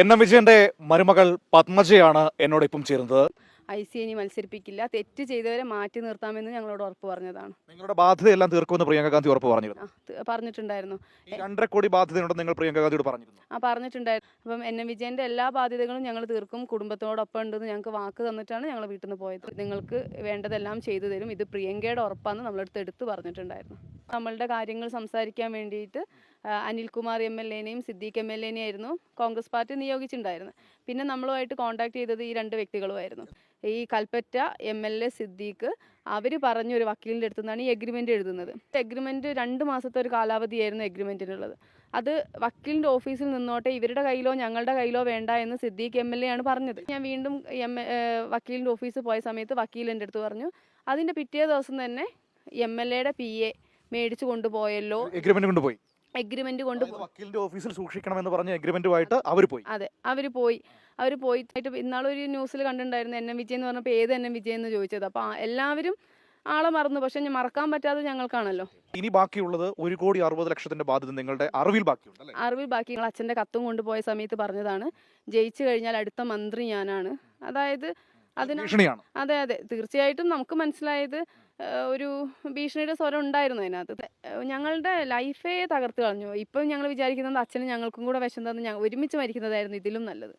എൻ.എം. വിജയന്റെ മരുമകൾ പത്മജയാണ് എന്നോട് ഇപ്പം ചേരുന്നത്. IC മത്സരിപ്പിക്കില്ല, തെറ്റ് ചെയ്തവരെ മാറ്റി നിർത്താമെന്ന് ഞങ്ങളോട് ഉറപ്പ് പറഞ്ഞതാണ്. നിങ്ങളുടെ ബാധ്യതയെല്ലാം തീർക്കുമെന്ന് പ്രിയങ്ക ഗാന്ധി ഉറപ്പ് പറഞ്ഞിരുന്നു. പറഞ്ഞിട്ടുണ്ടായിരുന്നു. ഈ 2.5 കോടി ബാധ്യതയുണ്ടെന്ന് നിങ്ങൾ പ്രിയങ്ക ഗാന്ധിയോട് പറഞ്ഞിരുന്നു. പറഞ്ഞിട്ടുണ്ടായിരുന്നു. അപ്പം എൻ.എം. വിജയന്റെ എല്ലാ ബാധ്യതകളും ഞങ്ങൾ തീർക്കും, കുടുംബത്തോടൊപ്പം ഉണ്ടെന്ന് ഞങ്ങൾക്ക് വാക്ക് തന്നിട്ടാണ് ഞങ്ങൾ വീട്ടിൽ നിന്ന് പോയത്. നിങ്ങൾക്ക് വേണ്ടതെല്ലാം ചെയ്തു തരും, ഇത് പ്രിയങ്കയുടെ ഉറപ്പാന്ന് നമ്മളടുത്ത് എടുത്ത് പറഞ്ഞിട്ടുണ്ടായിരുന്നു. നമ്മളുടെ കാര്യങ്ങൾ സംസാരിക്കാൻ വേണ്ടിയിട്ട് അനിൽകുമാർ MLA-നെയും സിദ്ദീഖ് MLA-നെയും ആയിരുന്നു കോൺഗ്രസ് പാർട്ടി നിയോഗിച്ചിട്ടുണ്ടായിരുന്നത്. പിന്നെ നമ്മളുമായിട്ട് കോൺടാക്ട് ചെയ്തത് ഈ 2 വ്യക്തികളുമായിരുന്നു. ഈ കൽപ്പറ്റ MLA സിദ്ദീഖ് അവർ പറഞ്ഞൊരു വക്കീലിൻ്റെ അടുത്തു നിന്നാണ് ഈ എഗ്രിമെൻ്റ് എഴുതുന്നത്. എഗ്രിമെൻറ്റ് 2 മാസത്തെ ഒരു കാലാവധിയായിരുന്നു എഗ്രിമെൻറ്റിനുള്ളത്. അത് വക്കീലിൻ്റെ ഓഫീസിൽ നിന്നോട്ടെ, ഇവരുടെ കയ്യിലോ ഞങ്ങളുടെ കയ്യിലോ വേണ്ട എന്ന് സിദ്ദീഖ് MLA ആണ് പറഞ്ഞത്. ഞാൻ വീണ്ടും വക്കീലിൻ്റെ ഓഫീസിൽ പോയ സമയത്ത് വക്കീൽ എൻ്റെ അടുത്ത് പറഞ്ഞു, അതിൻ്റെ പിറ്റേ ദിവസം തന്നെ MLA-യുടെ PA മേടിച്ചു കൊണ്ടുപോയല്ലോ. എഗ്രിമെന്റ് കൊണ്ടുപോയി വക്കീലിന്റെ ഓഫീസിൽ സൂക്ഷിക്കണമെന്ന് പറഞ്ഞ എഗ്രിമെന്റുമായിട്ട് അവർ പോയി. അതെ, അവർ പോയിട്ട് ഇന്നാളൊരു ന്യൂസിൽ കണ്ടിട്ടുണ്ടായിരുന്നു, എൻ.എം. വിജയൻ എന്ന് പറഞ്ഞപ്പോൾ ഏത് എൻ.എം. വിജയൻ എന്ന് ചോദിച്ചത്. അപ്പോൾ എല്ലാവരും ആളെ മറന്നു. പക്ഷെ മറക്കാൻ പറ്റാതെ ഞങ്ങൾക്കാണല്ലോ. ഇനി ബാക്കിയുള്ളത് 1,60,00,000 ബാധ്യത നിങ്ങളുടെ അറിവിൽ ബാക്കിയുണ്ട്. അറിവിൽ ബാക്കി ഞങ്ങൾ അച്ഛൻ്റെ കത്തും കൊണ്ടുപോയ സമയത്ത് പറഞ്ഞതാണ്, ജയിച്ചു കഴിഞ്ഞാൽ അടുത്ത മന്ത്രി ഞാനാണ്. അതായത് അതെ തീർച്ചയായിട്ടും നമുക്ക് മനസ്സിലായത് ഒരു ഭീഷണിയുടെ സ്വരം ഉണ്ടായിരുന്നു അതിനകത്ത്. ഞങ്ങളുടെ ലൈഫേ തകർത്ത് കളഞ്ഞു. ഇപ്പം ഞങ്ങൾ വിചാരിക്കുന്നത് അച്ഛനും ഞങ്ങൾക്കും കൂടെ വിഷം തന്ന് ഒരുമിച്ച് മരിക്കുന്നതായിരുന്നു ഇതിലും നല്ലത്.